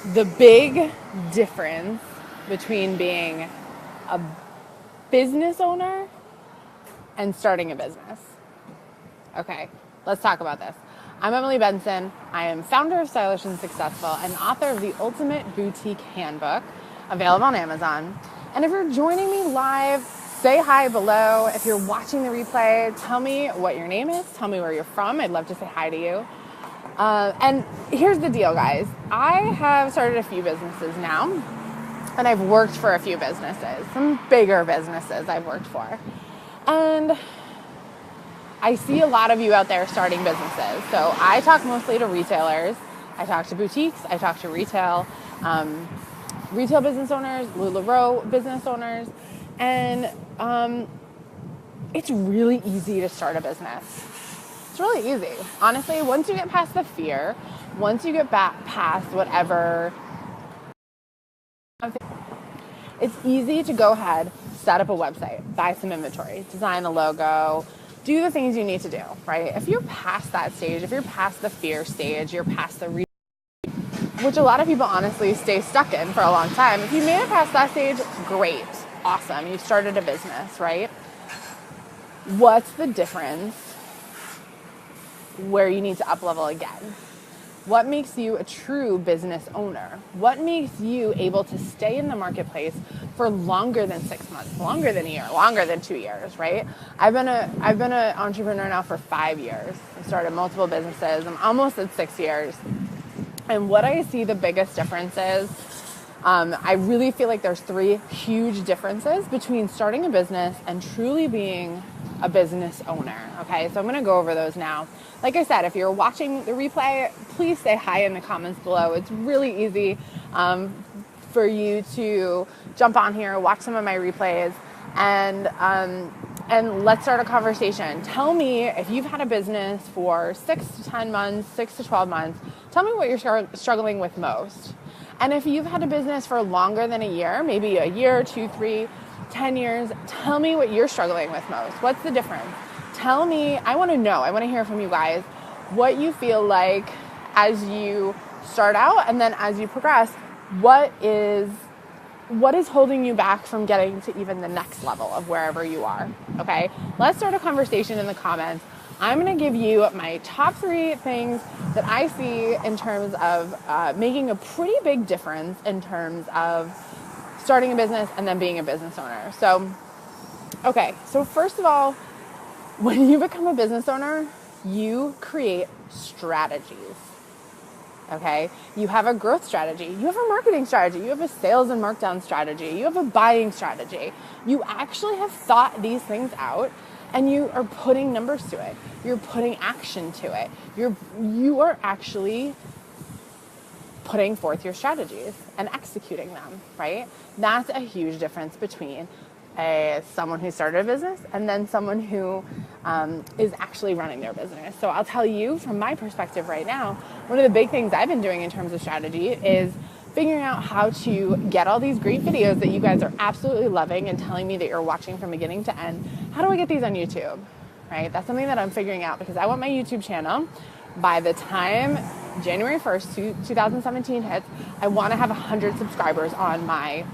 The big difference between being a business owner and starting a business. Okay, let's talk about this. I'm Emily Benson. I am founder of Stylish and Successful and author of the Ultimate Boutique Handbook, available on Amazon. And if you're joining me live, say hi below. If you're watching the replay, tell me what your name is. Tell me where you're from. I'd love to say hi to you. And here's the deal, guys. I have started a few businesses now, and I've worked for a few businesses, some bigger businesses I've worked for. And I see a lot of you out there starting businesses. So I talk mostly to retailers. I talk to boutiques. I talk to retail business owners, LuLaRoe business owners. And it's really easy to start a business. It's really easy. Honestly, once you get past the fear, once you get past whatever, it's easy to go ahead, set up a website, buy some inventory, design a logo, do the things you need to do, right? If you're past that stage, if you're past the fear stage, you're past the which a lot of people honestly stay stuck in for a long time. If you made it past that stage, great, awesome. You started a business, right? What's the difference where you need to up level again? What makes you a true business owner? What makes you able to stay in the marketplace for longer than 6 months, longer than a year, longer than 2 years, right? I've been an entrepreneur now for 5 years. I've started multiple businesses. I'm almost at 6 years. And what I see the biggest difference is, I really feel like there's 3 huge differences between starting a business and truly being a business owner. Okay, so I'm going to go over those now. Like I said, if you're watching the replay, please say hi in the comments below. It's really easy for you to jump on here, watch some of my replays, and let's start a conversation. Tell me if you've had a business for 6 to 10 months, 6 to 12 months. Tell me what you're struggling with most. And if you've had a business for longer than a year, maybe a year, 2, 3, 10 years, tell me what you're struggling with most. What's the difference? Tell me, I want to know, I want to hear from you guys what you feel like as you start out, and then as you progress, what is holding you back from getting to even the next level of wherever you are, okay? Let's start a conversation in the comments. I'm going to give you my top 3 things that I see in terms of making a pretty big difference in terms of starting a business and then being a business owner. So, okay, so first of all, when you become a business owner, you create strategies. Okay, you have a growth strategy, you have a marketing strategy, you have a sales and markdown strategy, you have a buying strategy. You actually have thought these things out, and you are putting numbers to it. You're putting action to it. You are actually putting forth your strategies and executing them, right? That's a huge difference between someone who started a business and then someone who is actually running their business. So I'll tell you from my perspective right now, one of the big things I've been doing in terms of strategy is figuring out how to get all these great videos that you guys are absolutely loving and telling me that you're watching from beginning to end. How do I get these on YouTube, right? That's something that I'm figuring out, because I want my YouTube channel, by the time January 1st, 2017 hits, I want to have 100 subscribers on my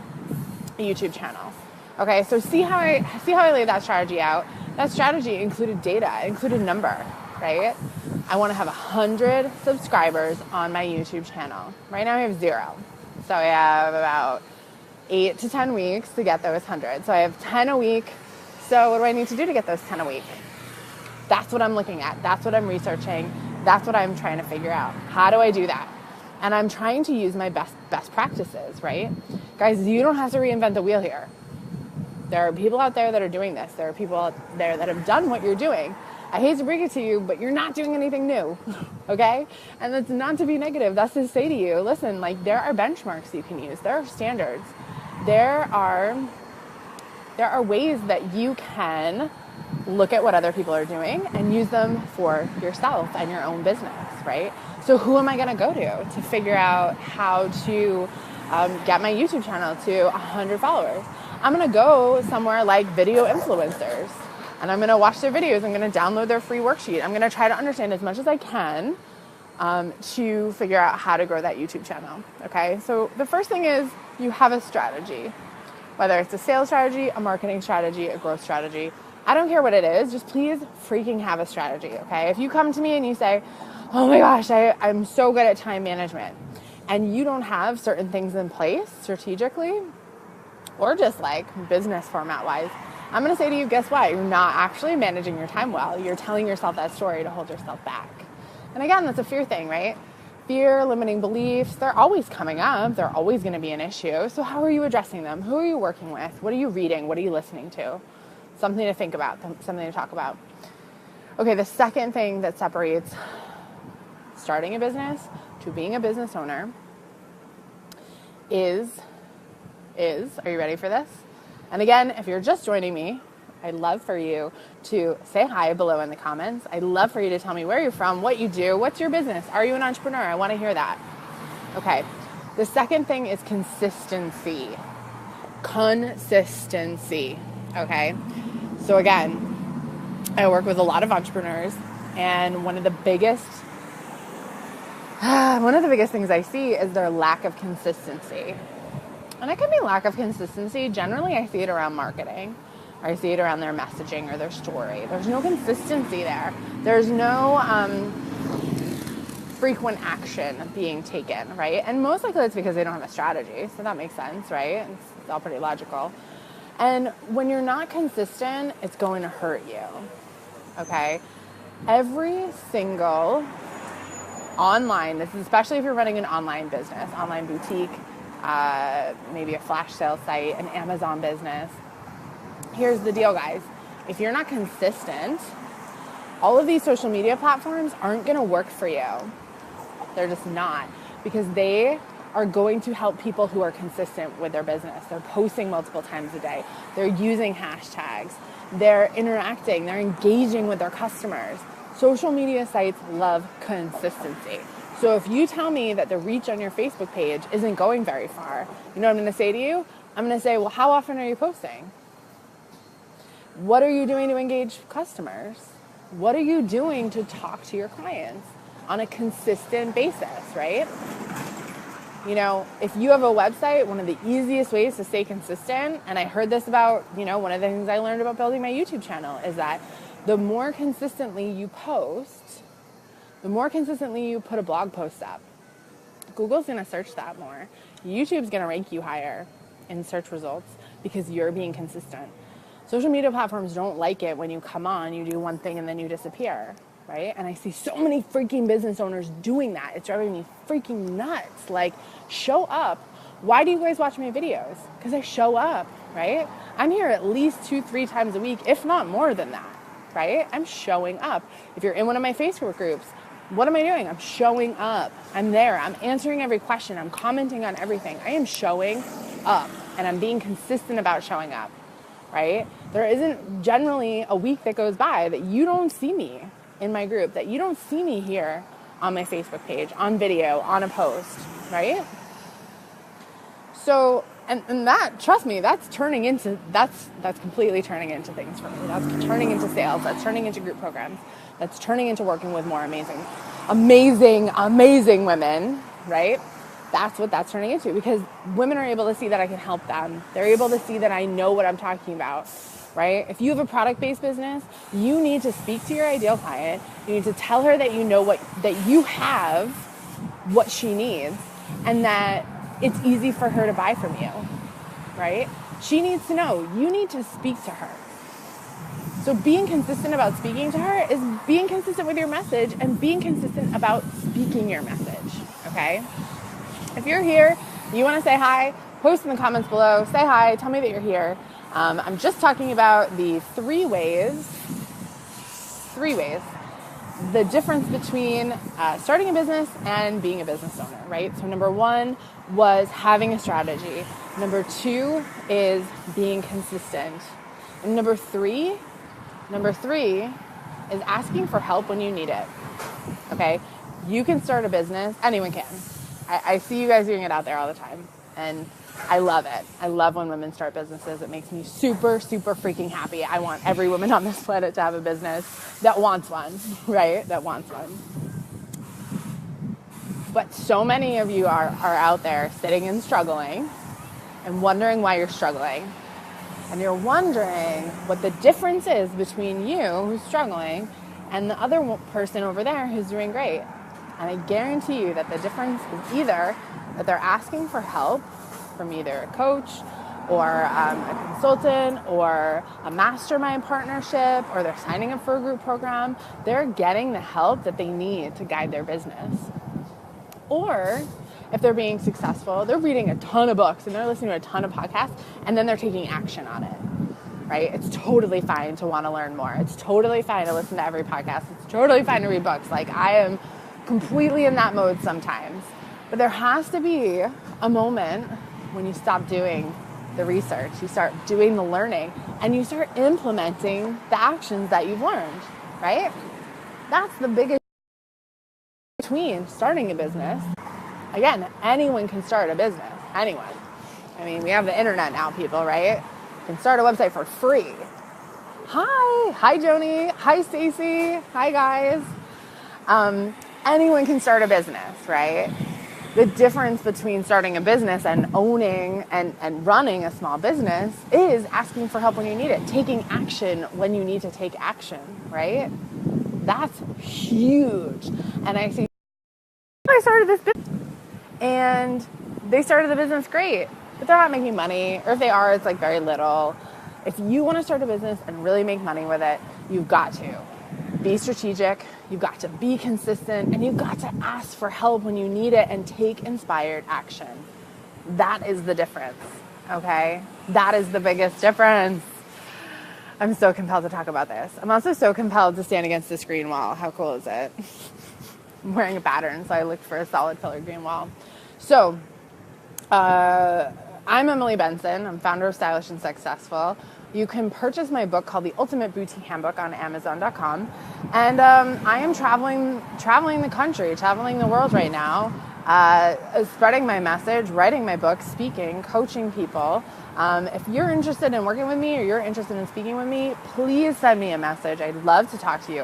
YouTube channel. Okay, so see how I laid that strategy out. That strategy included data, included number, right? I want to have 100 subscribers on my YouTube channel. Right now I have 0. So I have about 8 to 10 weeks to get those 100. So I have 10 a week. So what do I need to do to get those 10 a week? That's what I'm looking at. That's what I'm researching. That's what I'm trying to figure out. How do I do that? And I'm trying to use my best practices, right? Guys, you don't have to reinvent the wheel here. There are people out there that are doing this. There are people out there that have done what you're doing. I hate to bring it to you, but you're not doing anything new, okay? And that's not to be negative. That's to say to you, listen, like, there are benchmarks you can use. There are standards. There are ways that you can look at what other people are doing and use them for yourself and your own business, right? So who am I going to go to figure out how to get my YouTube channel to 100 followers? I'm going to go somewhere like video influencers, and I'm going to watch their videos. I'm going to download their free worksheet. I'm going to try to understand as much as I can to figure out how to grow that YouTube channel. Okay, so the first thing is you have a strategy, whether it's a sales strategy, a marketing strategy, a growth strategy. I don't care what it is, just please freaking have a strategy. Okay, if you come to me and you say, oh my gosh, I'm so good at time management, and you don't have certain things in place strategically or just like business format wise, I'm going to say to you, guess what? You're not actually managing your time well. You're telling yourself that story to hold yourself back. And again, that's a fear thing, right? Fear, limiting beliefs, they're always coming up. They're always going to be an issue. So how are you addressing them? Who are you working with? What are you reading? What are you listening to? Something to think about, something to talk about. Okay, the second thing that separates starting a business to being a business owner is, are you ready for this? And again, if you're just joining me, I'd love for you to say hi below in the comments. I'd love for you to tell me where you're from, what you do, what's your business? Are you an entrepreneur? I want to hear that. Okay. The second thing is consistency. Consistency. Okay. So again, I work with a lot of entrepreneurs, and one of the biggest things I see is their lack of consistency. And it can be lack of consistency. Generally, I see it around marketing, or I see it around their messaging or their story. There's no consistency there. There's no frequent action being taken, right? And most likely it's because they don't have a strategy. So that makes sense, right? It's all pretty logical. And when you're not consistent, it's going to hurt you, okay? Every single online, this is especially if you're running an online business, online boutique, maybe a flash sale site, an Amazon business. Here's the deal, guys. If you're not consistent, all of these social media platforms aren't going to work for you. They're just not, because they are going to help people who are consistent with their business. They're posting multiple times a day. They're using hashtags. They're interacting. They're engaging with their customers. Social media sites love consistency. So if you tell me that the reach on your Facebook page isn't going very far, you know what I'm going to say to you? I'm going to say, well, how often are you posting? What are you doing to engage customers? What are you doing to talk to your clients on a consistent basis, right? You know, if you have a website, one of the easiest ways to stay consistent, and I heard this about, one of the things I learned about building my YouTube channel is that the more consistently you post, the more consistently you put a blog post up, Google's going to search that more. YouTube's going to rank you higher in search results because you're being consistent. Social media platforms don't like it when you come on, you do one thing and then you disappear, right? And I see so many freaking business owners doing that. It's driving me freaking nuts. Like, show up. Why do you guys watch my videos? Because I show up, right? I'm here at least 2-3 times a week, if not more than that, right? I'm showing up. If you're in one of my Facebook groups, what am I doing? I'm showing up. I'm there. I'm answering every question. I'm commenting on everything. I am showing up, and I'm being consistent about showing up, right? There isn't generally a week that goes by that you don't see me in my group, that you don't see me here on my Facebook page, on video, on a post, right? So, and that, trust me, that's completely turning into things for me. That's turning into sales. That's turning into group programs. That's turning into working with more amazing women, right? That's what that's turning into, because women are able to see that I can help them. They're able to see that I know what I'm talking about, right? If you have a product-based business, you need to speak to your ideal client. You need to tell her that you know that you have what she needs, and that it's easy for her to buy from you, right? She needs to know. You need to speak to her. So being consistent about speaking to her is being consistent with your message and being consistent about speaking your message, okay? If you're here, you want to say hi, post in the comments below, say hi, tell me that you're here. I'm just talking about the three ways, the difference between starting a business and being a business owner, right? So number 1 was having a strategy. Number 2 is being consistent. And number three is asking for help when you need it, okay? You can start a business, anyone can. I see you guys doing it out there all the time, and I love it. I love when women start businesses. It makes me super, super freaking happy. I want every woman on this planet to have a business that wants one, right? That wants one. But so many of you are out there sitting and struggling and wondering why you're struggling. And you're wondering what the difference is between you, who's struggling, and the other person over there who's doing great. And I guarantee you that the difference is either that they're asking for help from either a coach or a consultant or a mastermind partnership, or they're signing up for a group program. They're getting the help that they need to guide their business. Or if they're being successful, they're reading a ton of books and they're listening to a ton of podcasts, and then they're taking action on it, right? It's totally fine to want to learn more. It's totally fine to listen to every podcast. It's totally fine to read books. Like, I am completely in that mode sometimes. But there has to be a moment when you stop doing the research, you start doing the learning, and you start implementing the actions that you've learned, right? That's the biggest between starting a business. Again, anyone can start a business. Anyone. I mean, we have the internet now, people, right? You can start a website for free. Hi Joni. Hi Stacy. Hi guys. Anyone can start a business, right? The difference between starting a business and owning and running a small business is asking for help when you need it, taking action when you need to take action, right? That's huge. And I see I started this business and they started the business great, but they're not making money, or if they are, it's like very little. If you want to start a business and really make money with it, you've got to be strategic, you've got to be consistent, and you've got to ask for help when you need it and take inspired action. That is the difference, okay? That is the biggest difference. I'm so compelled to talk about this. I'm also so compelled to stand against this green wall. How cool is it? I'm wearing a pattern, so I looked for a solid color green wall. So, I'm Emily Benson. I'm founder of Stylish and Successful. You can purchase my book called The Ultimate Boutique Handbook on Amazon.com. And I am traveling the country, traveling the world right now, spreading my message, writing my book, speaking, coaching people. If you're interested in working with me, or you're interested in speaking with me, please send me a message. I'd love to talk to you.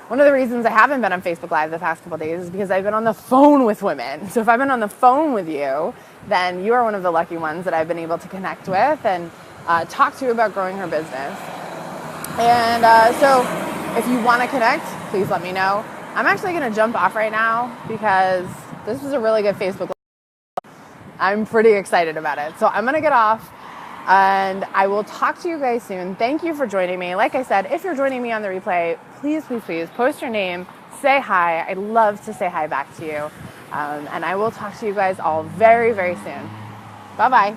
One of the reasons I haven't been on Facebook Live the past couple of days is because I've been on the phone with women. So if I've been on the phone with you, then you are one of the lucky ones that I've been able to connect with and talk to about growing her business. And so if you want to connect, please let me know. I'm actually going to jump off right now because this was a really good Facebook Live. I'm pretty excited about it. So I'm going to get off. And I will talk to you guys soon. Thank you for joining me. Like I said, if you're joining me on the replay, please post your name, say hi. I'd love to say hi back to you. And I will talk to you guys all very, very soon. Bye-bye.